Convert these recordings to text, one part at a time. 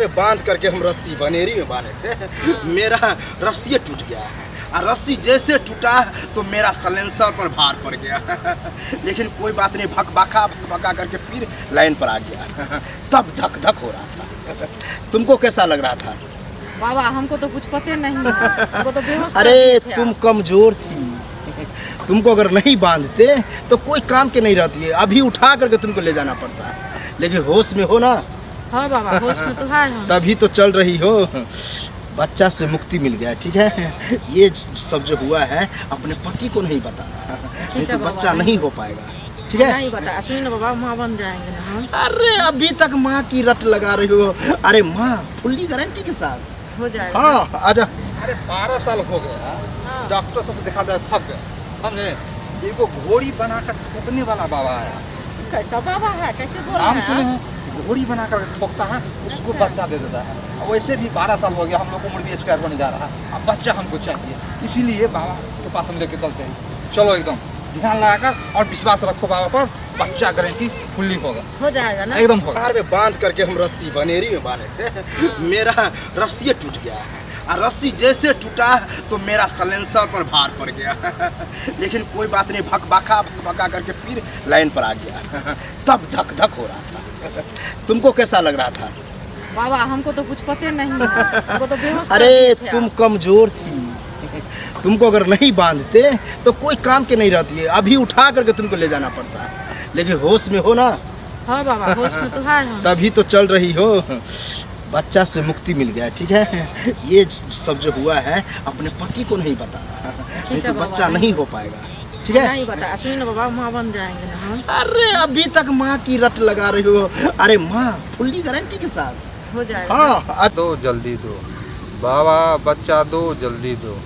में बांध करके हम रस्सी बनेरी में बांधे थे। मेरा रस्सी टूट गया है और रस्सी जैसे टूटा तो मेरा सलेंसर पर भार पड़ गया। लेकिन कोई बात नहीं, भक करके फिर लाइन पर आ गया। तब धक धक हो रहा था। तुमको कैसा लग रहा था? बाबा हमको तो कुछ पता नहीं है, हमको तो बेहोश अरे कर दिए थे तुम आप। कमजोर थी, तुमको अगर नहीं बांधते तो कोई काम के नहीं रहती है। अभी उठा करके तुमको ले जाना पड़ता है, लेकिन होश में हो ना, हाँ बाबा होश में तो है हम। तभी तो चल रही हो। बच्चा से मुक्ति मिल गया, ठीक है। ये सब जो हुआ है अपने पति को नहीं बताना, नहीं तो बाबा, बच्चा नहीं हो पाएगा, ठीक है। नहीं बता, सुनिए ना बाबा, माँ बन जाएंगे ना हम। अरे अभी तक माँ की रट लगा रही हो। अरे माँ फुल्ली गारंटी के साथ हो जाएगा। हाँ आजा। अरे 12 साल हो गया, हाँ। डॉक्टर सबको दिखा दे, थक गए समझे। एगो घोड़ी बनाकर ठोकने वाला बाबा आया। कैसा बाबा है, कैसे बोल नाम रहे सुने हैं हैं, घोड़ी बनाकर ठोकता है, उसको अच्छा। बच्चा दे देता है। और वैसे भी 12 साल हो गया, हम लोग उम्र भी स्क्वायर होने जा रहा है, अब बच्चा हमको चाहिए। इसीलिए बाबा के पास हम लेके चलते हैं। चलो एकदम ध्यान लगाकर और विश्वास रखो बाबा पर, बच्चा गारंटी फुल्ली होगा, हो जाएगा ना। एकदम होगा। कार में बांध करके हम रस्सी बनेरी में बांधे थे। मेरा रस्सी टूट गया है और रस्सी जैसे टूटा तो मेरा सलेंसर पर भार पड़ गया। लेकिन कोई बात नहीं, भक करके फिर लाइन पर आ गया। तब धक धक हो रहा था। तुमको कैसा लग रहा था? बाबा हमको तो कुछ पता नहीं है, हमको तो बेहोश कर अरे दिए थे तुम आप। कमजोर थी, तुमको अगर नहीं बांधते तो कोई काम के नहीं रहती है। अभी उठा करके तुमको ले जाना पड़ता है, लेकिन होश में हो ना, हाँ बाबा होश में तो है हम। तभी तो चल रही हो। बच्चा से मुक्ति मिल गया, ठीक है। ये सब जो हुआ है अपने पति को नहीं बताना, नहीं तो बाबा, बच्चा नहीं हो पाएगा, ठीक है। नहीं बता, सुनिए ना बाबा, माँ बन जाएंगे ना हम। अरे अभी तक माँ की रट लगा रही हो। अरे माँ फुल्ली गारंटी के साथ हो जाएगा ना। हाँ। दो जल्दी दो बाबा, बच्चा दो जल्दी दो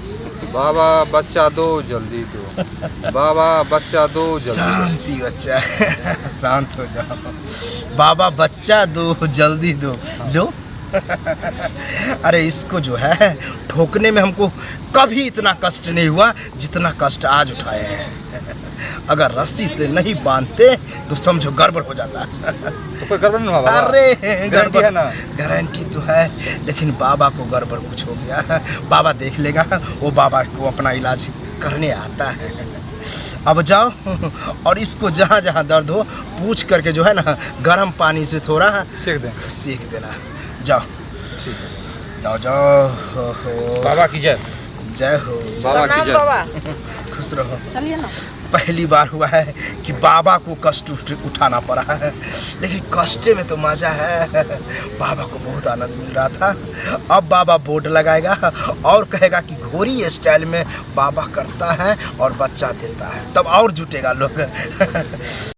बाबा, बच्चा दो जल्दी दो बाबा, बच्चा दो जल्दी शांति बच्चा। शांत हो जाओ। बाबा बच्चा दो जल्दी दो। लो। अरे इसको जो है ठोकने में हमको कभी इतना कष्ट नहीं हुआ जितना कष्ट आज उठाए हैं। अगर रस्सी से नहीं बांधते तो समझो गड़बड़ हो जाता। तो कोई गड़बड़ नहीं हुआ बाबा? अरे गारंटी है ना? गारंटी तो है, लेकिन बाबा को गड़बड़ कुछ हो गया। बाबा देख लेगा, वो बाबा को अपना इलाज करने आता है। अब जाओ और इसको जहाँ जहाँ दर्द हो पूछ करके जो है ना गर्म पानी से थोड़ा सीख दें। सेक देना। जाओ जाओ जाओ। हो, हो। बाबा की जय, जय हो। बाबा की प्रणाम जय। बाबा, खुश रहो। चलिए ना। पहली बार हुआ है कि बाबा को कष्ट उठाना पड़ा है, लेकिन कष्टे में तो मजा है। बाबा को बहुत आनंद मिल रहा था। अब बाबा बोर्ड लगाएगा और कहेगा कि घोड़ी स्टाइल में बाबा करता है और बच्चा देता है, तब और जुटेगा लोग।